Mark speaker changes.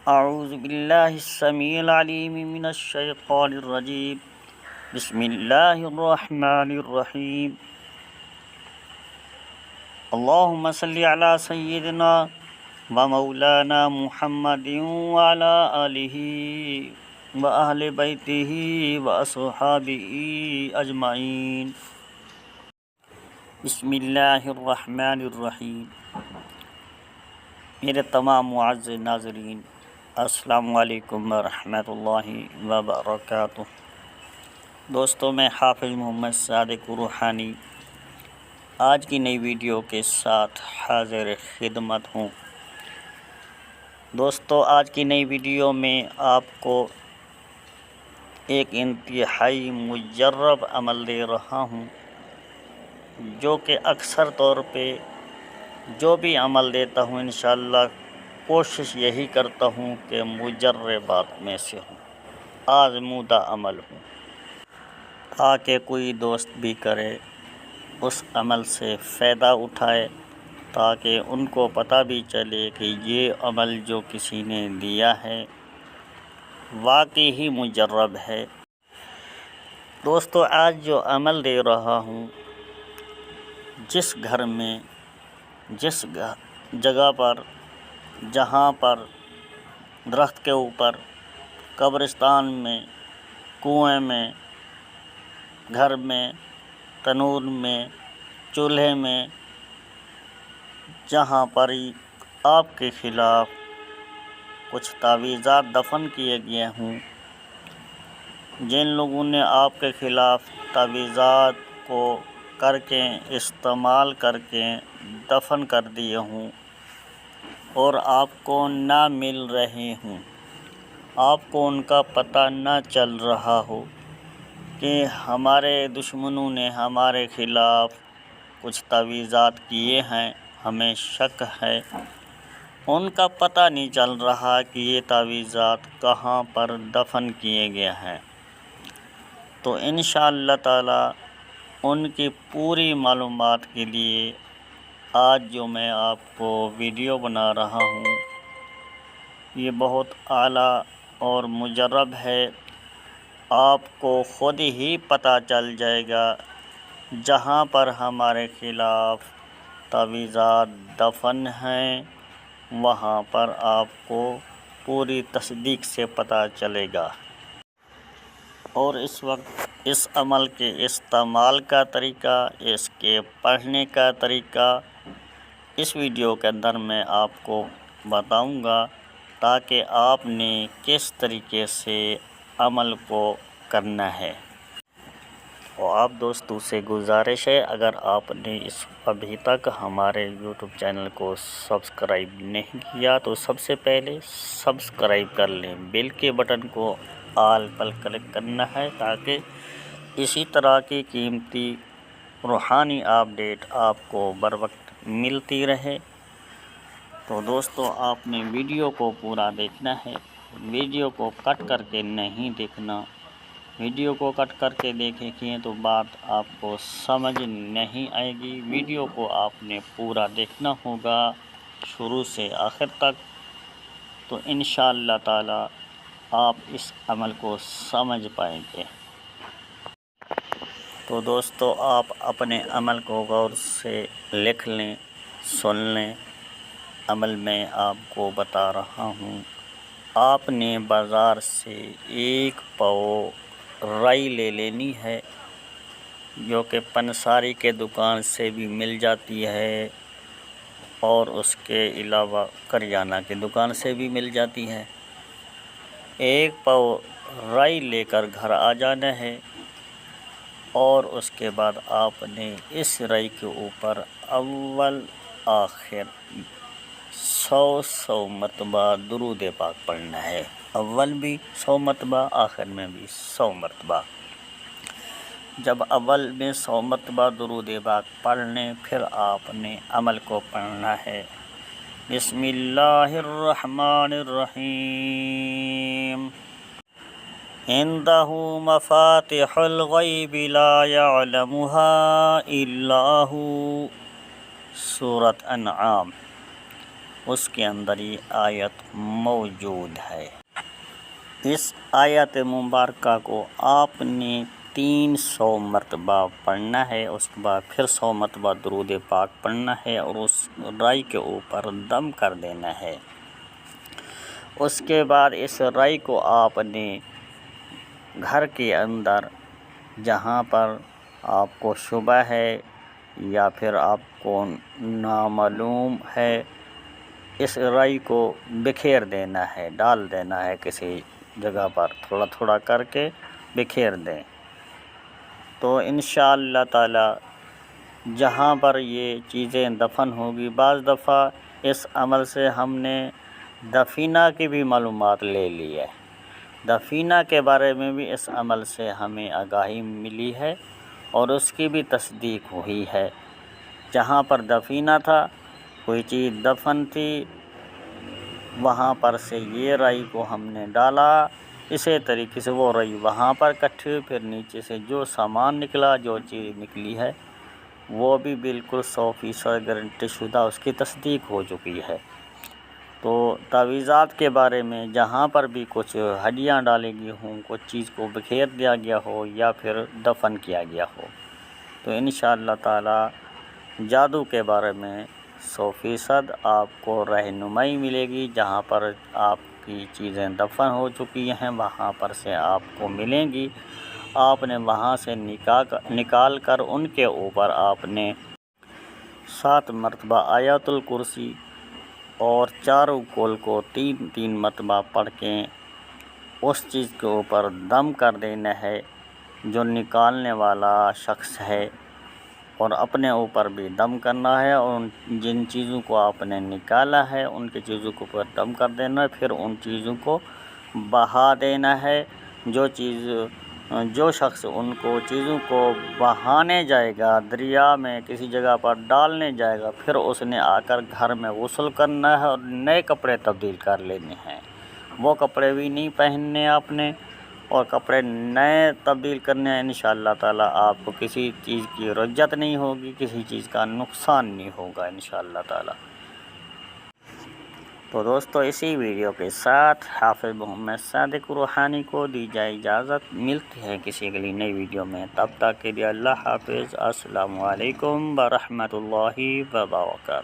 Speaker 1: اعوذ باللہ السمیع العلیم من الشیطان الرجیم بسم اللہ الرحمن الرحیم اللہم صلی علی سیدنا و مولانا محمد وعلی آلہ و اہل بیتہ و اصحابہ اجمعین۔ بسم اللہ الرحمن الرحیم۔ میرے تمام معزز ناظرین، السلام علیکم ورحمۃ اللہ وبرکاتہ۔ دوستوں، میں حافظ محمد صادق روحانی آج کی نئی ویڈیو کے ساتھ حاضر خدمت ہوں۔ دوستوں، آج کی نئی ویڈیو میں آپ کو ایک انتہائی مجرب عمل دے رہا ہوں، جو کہ اکثر طور پہ جو بھی عمل دیتا ہوں انشاءاللہ کوشش یہی کرتا ہوں کہ مجربات میں سے ہوں، آزمودہ عمل ہوں، تاکہ کوئی دوست بھی کرے اس عمل سے فائدہ اٹھائے، تاکہ ان کو پتہ بھی چلے کہ یہ عمل جو کسی نے دیا ہے واقعی ہی مجرب ہے۔ دوستو، آج جو عمل دے رہا ہوں، جس گھر میں، جس جگہ پر، جہاں پر درخت کے اوپر، قبرستان میں، کنویں میں، گھر میں، تنور میں، چولہے میں، جہاں پر آپ کے خلاف کچھ تعویذات دفن کیے گئے ہوں، جن لوگوں نے آپ کے خلاف تعویذات کو کر کے، استعمال کر کے دفن کر دیے ہوں اور آپ کو نہ مل رہے ہوں، آپ کو ان کا پتہ نہ چل رہا ہو کہ ہمارے دشمنوں نے ہمارے خلاف کچھ تعویذات کیے ہیں، ہمیں شک ہے، ان کا پتہ نہیں چل رہا کہ یہ تعویذات کہاں پر دفن کیے گئے ہیں، تو انشاءاللہ تعالی ان کی پوری معلومات کے لیے آج جو میں آپ کو ویڈیو بنا رہا ہوں، یہ بہت اعلیٰ اور مجرب ہے۔ آپ کو خود ہی پتہ چل جائے گا جہاں پر ہمارے خلاف تعویذات دفن ہیں، وہاں پر آپ کو پوری تصدیق سے پتہ چلے گا۔ اور اس وقت اس عمل کے استعمال کا طریقہ، اس کے پڑھنے کا طریقہ اس ویڈیو کے اندر میں آپ کو بتاؤں گا، تاکہ آپ نے کس طریقے سے عمل کو کرنا ہے۔ اور آپ دوستوں سے گزارش ہے، اگر آپ نے ابھی تک ہمارے یوٹیوب چینل کو سبسکرائب نہیں کیا تو سب سے پہلے سبسکرائب کر لیں، بیل کے بٹن کو آل پر کلک کرنا ہے، تاکہ اسی طرح کی قیمتی روحانی اپڈیٹ آپ کو بر وقت ملتی رہے۔ تو دوستو، آپ نے ویڈیو کو پورا دیکھنا ہے، ویڈیو کو کٹ کر کے نہیں دیکھنا۔ ویڈیو کو کٹ کر کے دیکھیں تو بات آپ کو سمجھ نہیں آئے گی۔ ویڈیو کو آپ نے پورا دیکھنا ہوگا شروع سے آخر تک، تو انشاءاللہ تعالی آپ اس عمل کو سمجھ پائیں گے۔ تو دوستو، آپ اپنے عمل کو غور سے لکھ لیں، سن لیں۔ عمل میں آپ کو بتا رہا ہوں، آپ نے بازار سے 1 پاؤ رائی لے لینی ہے، جو کہ پنساری کے دکان سے بھی مل جاتی ہے اور اس کے علاوہ کریانہ کی دکان سے بھی مل جاتی ہے۔ 1 پاؤ رائی لے کر گھر آ جانا ہے، اور اس کے بعد آپ نے اس رائی کے اوپر اول آخر 100 مرتبہ درود پاک پڑھنا ہے، اول بھی 100 مرتبہ، آخر میں بھی 100 مرتبہ۔ جب اول میں 100 مرتبہ درود پاک پڑھ لیں، پھر آپ نے عمل کو پڑھنا ہے۔ بسم اللہ الرحمن الرحیم۔ عندہ مفاتح الغیب لا يعلمها الا هو، سورۃ انعام۔ اس کے اندر یہ آیت موجود ہے۔ اس آیت مبارکہ کو آپ نے 300 مرتبہ پڑھنا ہے، اس کے بعد پھر 100 مرتبہ درود پاک پڑھنا ہے اور اس رائی کے اوپر دم کر دینا ہے۔ اس کے بعد اس رائی کو آپ نے گھر کے اندر جہاں پر آپ کو شبہ ہے یا پھر آپ کو نامعلوم ہے، اس رائی کو بکھیر دینا ہے، ڈال دینا ہے کسی جگہ پر، تھوڑا تھوڑا کر کے بکھیر دیں۔ تو انشاءاللہ تعالی جہاں پر یہ چیزیں دفن ہوگی، بعض دفعہ اس عمل سے ہم نے دفینہ کی بھی معلومات لے لی ہے، دفینہ کے بارے میں بھی اس عمل سے ہمیں آگاہی ملی ہے اور اس کی بھی تصدیق ہوئی ہے۔ جہاں پر دفینہ تھا، کوئی چیز دفن تھی، وہاں پر سے یہ رائی کو ہم نے ڈالا، اسی طریقے سے وہ رائی وہاں پر اکٹھی ہوئی، پھر نیچے سے جو سامان نکلا، جو چیز نکلی ہے، وہ بھی بالکل 100% گارنٹی شدہ اس کی تصدیق ہو چکی ہے۔ تو تعویذات کے بارے میں جہاں پر بھی کچھ ہڈیاں ڈالی گئی ہوں، کچھ چیز کو بکھیر دیا گیا ہو یا پھر دفن کیا گیا ہو، تو انشاءاللہ تعالی جادو کے بارے میں 100% آپ کو رہنمائی ملے گی۔ جہاں پر آپ کی چیزیں دفن ہو چکی ہیں وہاں پر سے آپ کو ملیں گی، آپ نے وہاں سے نکال کر ان کے اوپر آپ نے 7 مرتبہ آیت الکرسی اور چاروں کول کو 3 مرتبہ پڑھ کے اس چیز کے اوپر دم کر دینا ہے جو نکالنے والا شخص ہے، اور اپنے اوپر بھی دم کرنا ہے، اور جن چیزوں کو آپ نے نکالا ہے ان کی چیزوں کے اوپر دم کر دینا ہے، پھر ان چیزوں کو بہا دینا ہے۔ جو شخص ان کو چیزوں کو بہانے جائے گا، دریا میں کسی جگہ پر ڈالنے جائے گا، پھر اس نے آ کر گھر میں غسل کرنا ہے اور نئے کپڑے تبدیل کر لینے ہیں، وہ کپڑے بھی نہیں پہننے آپ نے، اور کپڑے نئے تبدیل کرنے ہیں۔ انشاءاللہ تعالی آپ کو کسی چیز کی رجت نہیں ہوگی، کسی چیز کا نقصان نہیں ہوگا انشاءاللہ تعالی۔ تو دوستو اسی ویڈیو کے ساتھ حافظ محمد صادق روحانی کو دی جائے اجازت، ملتی ہے کسی اگلی نئی ویڈیو میں، تب تک کے لیے اللہ حافظ، السلام علیکم ورحمۃ اللہ وبرکاتہ۔